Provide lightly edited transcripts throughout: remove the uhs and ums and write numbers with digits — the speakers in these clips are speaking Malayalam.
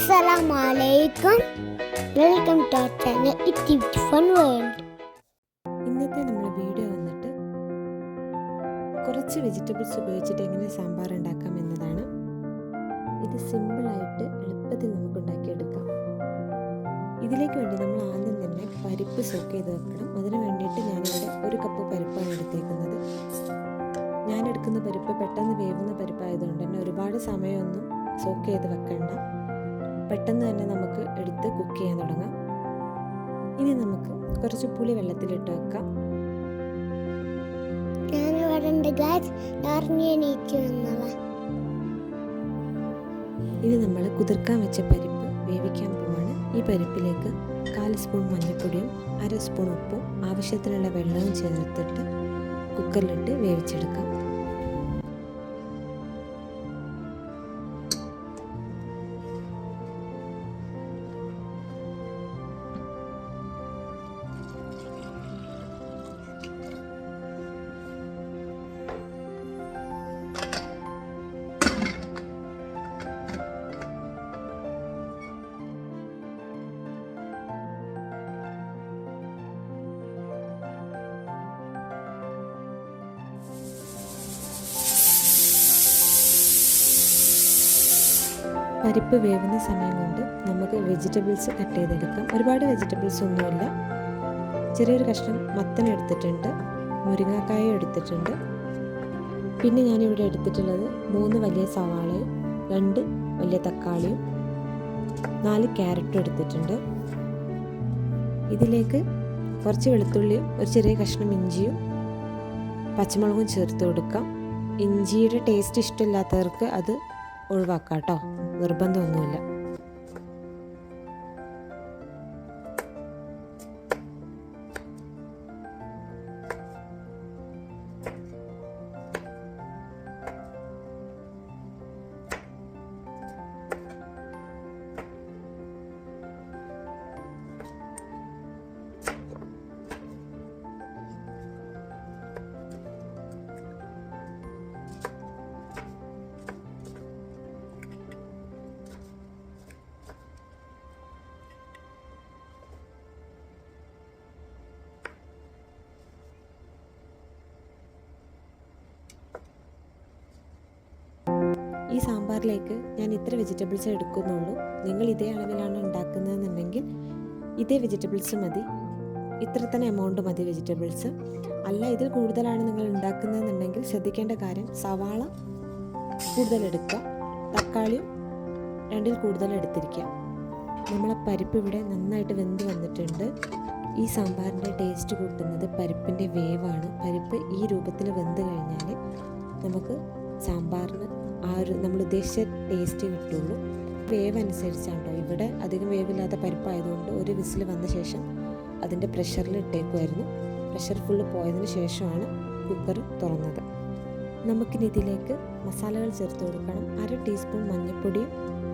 അസ്സലാമലൈക്കും, welcome to our channel it's beautiful world. ഇന്നത്തെ നമ്മുടെ വീഡിയോ വന്നിട്ട് കുറച്ച് വെജിറ്റബിൾസ് ഉപയോഗിച്ചിട്ട് എങ്ങനെ സാമ്പാർ ഉണ്ടാക്കാം എന്നതാണ്. ഇത് സിമ്പിളായിട്ട് എളുപ്പത്തിൽ നമുക്ക് ഉണ്ടാക്കിയെടുക്കാം. ഇതിലേക്ക് വേണ്ടി നമ്മൾ ആദ്യം തന്നെ പരിപ്പ് സോക്ക് ചെയ്ത് വെക്കണം. അതിന് വേണ്ടിയിട്ട് ഞാനിവിടെ 1 കപ്പ് പരിപ്പാണ് എടുത്തേക്കുന്നത്. ഞാൻ എടുക്കുന്ന പരിപ്പ് പെട്ടെന്ന് വേവുന്ന പരിപ്പായതുകൊണ്ട് തന്നെ ഒരുപാട് സമയമൊന്നും സോക്ക് ചെയ്ത് വെക്കണ്ട. പെട്ടെന്ന് തന്നെ നമുക്ക് എടുത്ത് കുക്ക് ചെയ്യാൻ തുടങ്ങാം. ഇനി നമുക്ക് കുറച്ച് പുളി വെള്ളത്തിലിട്ട് വെക്കാം. ഇനി നമ്മൾ കുതിർക്കാൻ വെച്ച പരിപ്പ് വേവിക്കാൻ പോവാണ്. ഈ പരിപ്പിലേക്ക് 1/4 സ്പൂൺ മഞ്ഞൾപ്പൊടിയും 1/2 സ്പൂൺ ഉപ്പും ആവശ്യത്തിനുള്ള വെള്ളവും ചേർത്തിട്ട് കുക്കറിലിട്ട് വേവിച്ചെടുക്കാം. പരിപ്പ് വേവുന്ന സമയം കൊണ്ട് നമുക്ക് വെജിറ്റബിൾസ് കട്ട് ചെയ്തെടുക്കാം. ഒരുപാട് വെജിറ്റബിൾസ് ഒന്നുമില്ല. ചെറിയൊരു കഷ്ണം മത്തൻ എടുത്തിട്ടുണ്ട്, മുരിങ്ങാക്കായ എടുത്തിട്ടുണ്ട്. പിന്നെ ഞാനിവിടെ എടുത്തിട്ടുള്ളത് 3 വലിയ സവാളയും 2 വലിയ തക്കാളിയും 4 ക്യാരറ്റും എടുത്തിട്ടുണ്ട്. ഇതിലേക്ക് കുറച്ച് വെളുത്തുള്ളിയും ഒരു ചെറിയ കഷ്ണം ഇഞ്ചിയും പച്ചമുളകും ചേർത്ത് കൊടുക്കാം. ഇഞ്ചിയുടെ ടേസ്റ്റ് ഇഷ്ടമില്ലാത്തവർക്ക് അത് ഒഴിവാക്കാം കേട്ടോ, നിർബന്ധമൊന്നുമില്ല. ഈ സാമ്പാറിലേക്ക് ഞാൻ ഇത്ര വെജിറ്റബിൾസ് എടുക്കുന്നുള്ളൂ. നിങ്ങൾ ഇതേ അളവിലാണ് ഉണ്ടാക്കുന്നതെന്നുണ്ടെങ്കിൽ ഇതേ വെജിറ്റബിൾസ് മതി, ഇത്ര തന്നെ എമൗണ്ട് മതി വെജിറ്റബിൾസ്. അല്ല ഇതിൽ കൂടുതലാണ് നിങ്ങൾ ഉണ്ടാക്കുന്നതെന്നുണ്ടെങ്കിൽ ശ്രദ്ധിക്കേണ്ട കാര്യം സവാള കൂടുതൽ എടുക്കുക, തക്കാളിയും 2ൽ കൂടുതൽ എടുത്തിരിക്കുക. നമ്മളെ പരിപ്പ് ഇവിടെ നന്നായിട്ട് വെന്ത് വന്നിട്ടുണ്ട്. ഈ സാമ്പാറിൻ്റെ ടേസ്റ്റ് കൂട്ടുന്നത് പരിപ്പിൻ്റെ വേവാണ്. പരിപ്പ് ഈ രൂപത്തിൽ വെന്ത് കഴിഞ്ഞാൽ നമുക്ക് സാമ്പാറിന് നമ്മൾ ഉദ്ദേശിച്ച ടേസ്റ്റ് കിട്ടുള്ളൂ. വേവ് അനുസരിച്ചാണ്. ഇവിടെ അധികം വേവില്ലാത്ത പരിപ്പായതുകൊണ്ട് 1 വിസിൽ വന്ന ശേഷം അതിൻ്റെ പ്രഷറിൽ ഇട്ടേക്കുമായിരുന്നു. പ്രഷർ ഫുള്ള് പോയതിന് ശേഷമാണ് കുക്കർ തുറന്നത്. നമുക്കിനി ഇതിലേക്ക് മസാലകൾ ചേർത്ത് കൊടുക്കണം. 1/2 ടീസ്പൂൺ മഞ്ഞൾപ്പൊടിയും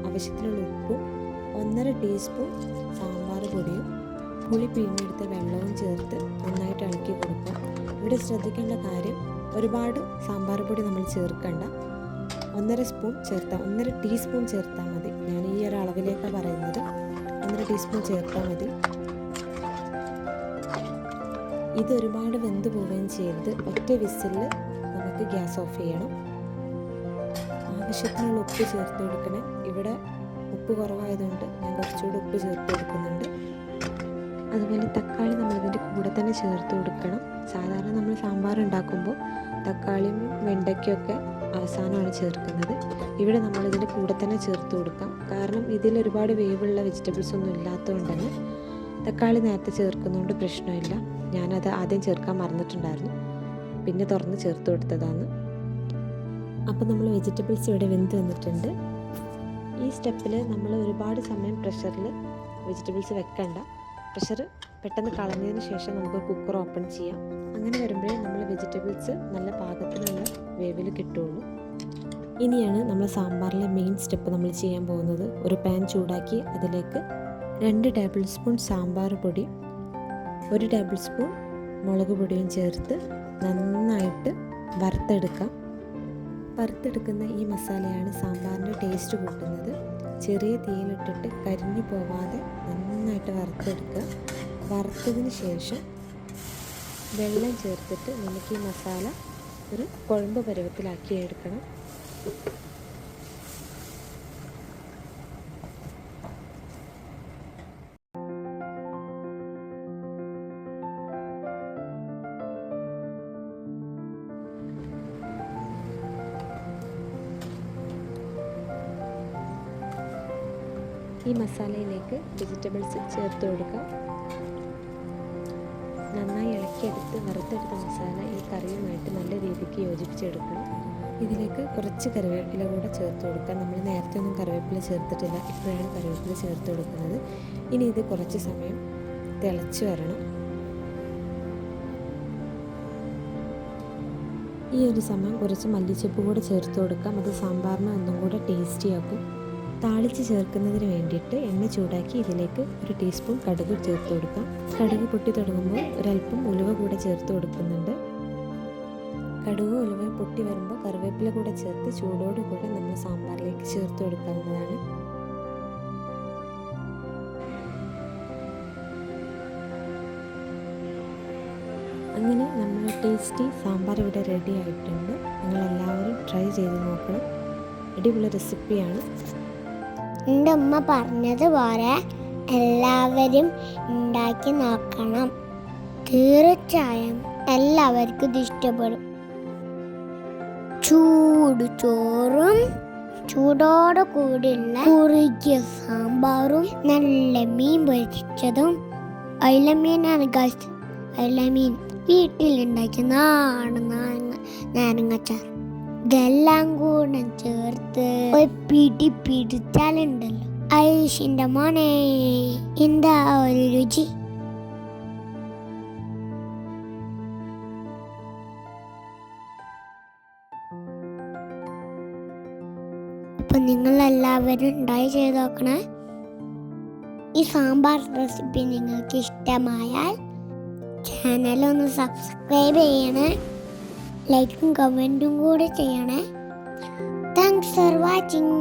ആവശ്യത്തിനുള്ള ഉപ്പും 1/2 ടീസ്പൂൺ സാമ്പാർ പൊടിയും പുളി പിഴിഞ്ഞെടുത്ത വെള്ളവും ചേർത്ത് നന്നായിട്ട് ഇളക്കി കൊടുക്കാം. ഇവിടെ ശ്രദ്ധിക്കേണ്ട കാര്യം ഒരുപാട് സാമ്പാർ പൊടി നമ്മൾ ചേർക്കണ്ട. 1/2 ടീസ്പൂൺ ചേർത്താൽ മതി. ഞാൻ ഈ ഒരു അളവിലേക്കാണ് പറയുന്നത്. 1/2 ടീസ്പൂൺ ചേർത്താൽ മതി. ഇത് ഒരുപാട് വെന്ത് പോവുകയും ചെയ്ത് ഒറ്റ വിസിലിൽ നമുക്ക് ഗ്യാസ് ഓഫ് ചെയ്യണം. ആവശ്യത്തിനുള്ള ഉപ്പ് ചേർത്ത് കൊടുക്കണേ. ഇവിടെ ഉപ്പ് കുറവായതുകൊണ്ട് ഞാൻ കുറച്ചുകൂടി ഉപ്പ് ചേർത്ത് കൊടുക്കുന്നുണ്ട്. അതുപോലെ തക്കാളി നമ്മളിതിൻ്റെ കൂടെ തന്നെ ചേർത്ത് കൊടുക്കണം. സാധാരണ നമ്മൾ സാമ്പാർ ഉണ്ടാക്കുമ്പോൾ തക്കാളിയും വെണ്ടയ്ക്കൊക്കെ അവസാനമാണ് ചേർക്കുന്നത്. ഇവിടെ നമ്മളിതിൻ്റെ കൂടെ തന്നെ ചേർത്ത് കൊടുക്കാം. കാരണം ഇതിൽ ഒരുപാട് വേവുള്ള വെജിറ്റബിൾസ് ഒന്നും ഇല്ലാത്തതുകൊണ്ട് തന്നെ തക്കാളി നേരത്തെ ചേർക്കുന്നതുകൊണ്ട് പ്രശ്നമില്ല. ഞാനത് ആദ്യം ചേർക്കാൻ മറന്നിട്ടുണ്ടായിരുന്നു, പിന്നെ തുറന്ന് ചേർത്ത് കൊടുത്തതാണ്. അപ്പോൾ നമ്മൾ വെജിറ്റബിൾസ് ഇവിടെ വെന്ത് വന്നിട്ടുണ്ട്. ഈ സ്റ്റെപ്പിൽ നമ്മൾ ഒരുപാട് സമയം പ്രഷറിൽ വെജിറ്റബിൾസ് വെക്കണ്ട. പ്രഷർ പെട്ടെന്ന് കളഞ്ഞതിന് ശേഷം നമുക്ക് കുക്കർ ഓപ്പൺ ചെയ്യാം. അങ്ങനെ വരുമ്പോഴേ നമ്മൾ വെജിറ്റബിൾസ് നല്ല പാകത്തിനുള്ള വേവിൽ കിട്ടുള്ളൂ. ഇനിയാണ് നമ്മൾ സാമ്പാറിലെ മെയിൻ സ്റ്റെപ്പ് നമ്മൾ ചെയ്യാൻ പോകുന്നത്. ഒരു പാൻ ചൂടാക്കി അതിലേക്ക് 2 ടേബിൾ സ്പൂൺ സാമ്പാർ പൊടി 1 ടേബിൾ സ്പൂൺ മുളക് പൊടിയും ചേർത്ത് നന്നായിട്ട് വറുത്തെടുക്കാം. വറുത്തെടുക്കുന്ന ഈ മസാലയാണ് സാമ്പാറിൻ്റെ ടേസ്റ്റ് കൂട്ടുന്നത്. ചെറിയ തീയിലിട്ടിട്ട് കരിഞ്ഞു പോവാതെ നന്നായിട്ട് വറുത്തെടുക്കുക. വറുത്തതിന് ശേഷം വെള്ളം ചേർത്തിട്ട് നമുക്ക് ഈ മസാല ഒരു കുഴമ്പ് പരുവത്തിലാക്കി എടുക്കണം. ഈ മസാലയിലേക്ക് വെജിറ്റബിൾസ് ചേർത്ത് കൊടുക്കാം. നന്നായി ഇളക്കിയെടുത്ത് വറുത്തെടുത്ത മസാല ഈ കറിയുമായിട്ട് നല്ല രീതിക്ക് യോജിപ്പിച്ചെടുക്കണം. ഇതിലേക്ക് കുറച്ച് കറിവേപ്പില കൂടെ ചേർത്ത് കൊടുക്കാം. നമ്മൾ നേരത്തെ ഒന്നും കറിവേപ്പില ചേർത്തിട്ടില്ല, ഇപ്പോഴാണ് കറിവേപ്പില ചേർത്ത് കൊടുക്കുന്നത്. ഇനി ഇത് കുറച്ച് സമയം തിളച്ച് വരണം. ഈ ഒരു സമയം കുറച്ച് മല്ലിച്ചപ്പ് കൂടെ ചേർത്ത് കൊടുക്കാം. അത് സാമ്പാറിന് ഒന്നും കൂടെ ടേസ്റ്റിയാക്കും. താളിച്ച് ചേർക്കുന്നതിന് വേണ്ടിയിട്ട് എണ്ണ ചൂടാക്കി ഇതിലേക്ക് 1 ടീസ്പൂൺ കടുക് ചേർത്ത് കൊടുക്കാം. കടുക് പൊട്ടി തുടങ്ങുമ്പോൾ ഒരല്പം ഉലുവ കൂടെ ചേർത്ത് കൊടുക്കുന്നുണ്ട്. കടുക് ഉലുവ പൊട്ടി വരുമ്പോൾ കറിവേപ്പില കൂടെ ചേർത്ത് ചൂടോടുകൂടെ നമ്മൾ സാമ്പാറിലേക്ക് ചേർത്ത് കൊടുക്കാവുന്നതാണ്. അങ്ങനെ നമ്മുടെ ടേസ്റ്റി സാമ്പാർ ഇവിടെ റെഡി ആയിട്ടുണ്ട്. നിങ്ങളെല്ലാവരും ട്രൈ ചെയ്ത് നോക്കണം. അടിപൊളി റെസിപ്പിയാണ്. എൻ്റെ ഉമ്മ പറഞ്ഞതുപോലെ എല്ലാവരും ഉണ്ടാക്കി നോക്കണം. തീർച്ചയായും എല്ലാവർക്കും ഇത് ഇഷ്ടപ്പെടും. ചൂട് ചോറും ചൂടോടെ കൂടിയുള്ള കുറുകിയ സാമ്പാറും നല്ല മീൻ പൊരിച്ചതും. അയിലമീനാണ് ഗൈസ്, അയിലമീൻ വീട്ടിലുണ്ടാക്കിയ നാരങ്ങച്ചാർ. ഇതെല്ലാം കൂടെ ചേർത്ത് ഒരു പിടിച്ചാലുണ്ടല്ലോ ഐഷിന്റെ മോനെ, എന്താ ഒരു രുചി. അപ്പൊ നിങ്ങളെല്ലാവരും ട്രൈ ചെയ്ത് നോക്കണേ. ഈ സാമ്പാർ റെസിപ്പി നിങ്ങൾക്ക് ഇഷ്ടമായാൽ ചാനലൊന്ന് സബ്സ്ക്രൈബ് ചെയ്യണേ, ലൈക്കും കമൻറ്റും കൂടെ ചെയ്യണേ. Thanks for watching.